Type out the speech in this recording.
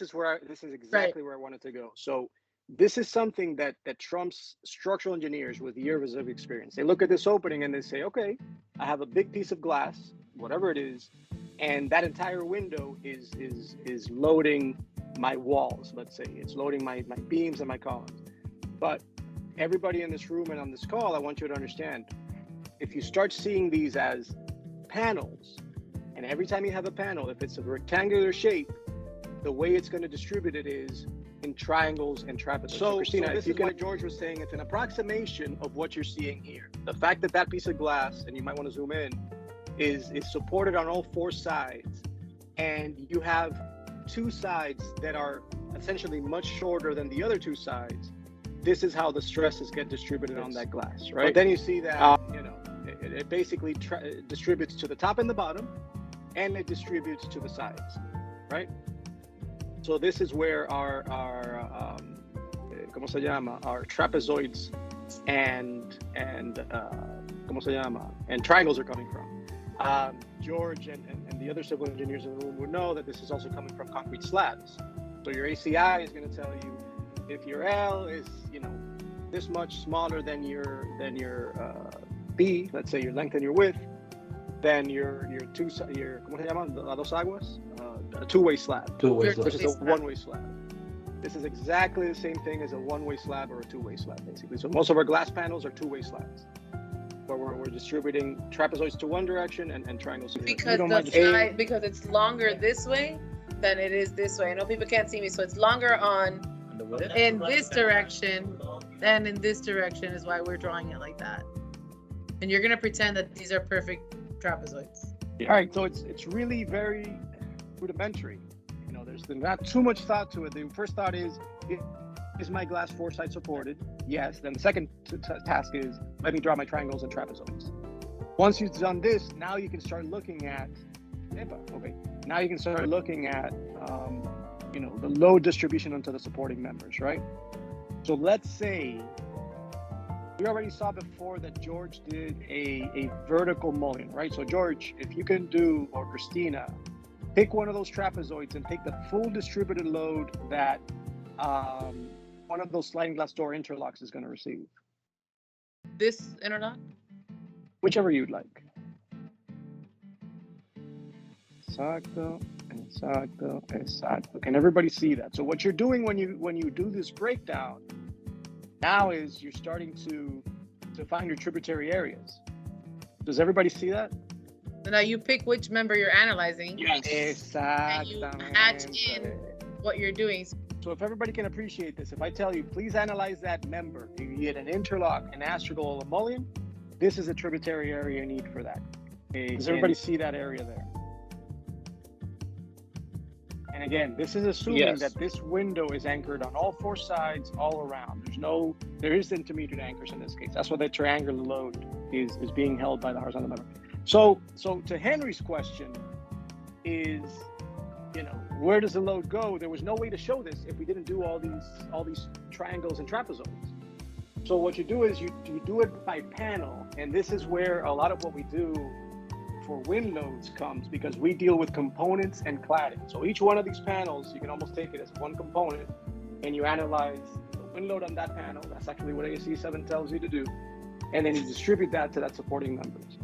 this is exactly where I wanted to go. So this is something that trumps structural engineers with years of experience. They look at this opening and they say, okay, I have a big piece of glass, whatever it is, and that entire window is loading my walls. Let's say it's loading my beams and my columns. But everybody in this room and on this call, I want you to understand, if you start seeing these as panels, and every time you have a panel, if it's a rectangular shape, the way it's going to distribute it is in triangles and trapezoids. So Christina, this is what George was saying. It's an approximation of what you're seeing here. The fact that that piece of glass, and you might want to zoom in, is supported on all four sides, and you have two sides that are essentially much shorter than the other two sides. This is how the stresses get distributed on that glass, right? But then you see that, it basically distributes to the top and the bottom, and it distributes to the sides, right? So this is where our ¿cómo se llama? Our trapezoids and triangles are coming from. George and the other civil engineers in the room would know that this is also coming from concrete slabs. So your ACI is going to tell you if your L is this much smaller than your B, let's say your length and your width, then your ¿cómo se llaman? Las dos aguas? A two-way slab versus a one-way slab. This is exactly the same thing as a one-way slab or a two-way slab, basically. So most of our glass panels are two-way slabs, where we're distributing trapezoids to one direction and triangles to the other. Because it's longer this way than it is this way. I know people can't see me, so it's longer in this direction than in this direction is why we're drawing it like that. And you're gonna pretend that these are perfect trapezoids. Yeah. All right, so it's really very rudimentary. There's not too much thought to it. The first thought is my glass four side supported? Yes. Then the second task is, let me draw my triangles and trapezoids. Once you've done this, now you can start looking at the load distribution onto the supporting members, right? So let's say we already saw before that George did a vertical mullion, right? So George, if you can do, or Christina, pick one of those trapezoids and take the full distributed load that one of those sliding glass door interlocks is going to receive. This interlock? Whichever you'd like. Exacto, exacto, exacto. Can everybody see that? So what you're doing when you do this breakdown now is you're starting to find your tributary areas. Does everybody see that? So now you pick which member you're analyzing. Yes. And you hatch in what you're doing. So if everybody can appreciate this, if I tell you, please analyze that member, you get an interlock, an astragal, or a mullion, this is a tributary area you need for that. Does everybody see that area there? And again, this is assuming that this window is anchored on all four sides, all around. There is intermediate anchors in this case. That's why the triangular load is being held by the horizontal member. So to Henry's question is, where does the load go? There was no way to show this if we didn't do all these triangles and trapezoids. So what you do is you do it by panel, and this is where a lot of what we do for wind loads comes, because we deal with components and cladding. So each one of these panels, you can almost take it as one component, and you analyze the wind load on that panel. That's actually what ASC 7 tells you to do, and then you distribute that to that supporting members.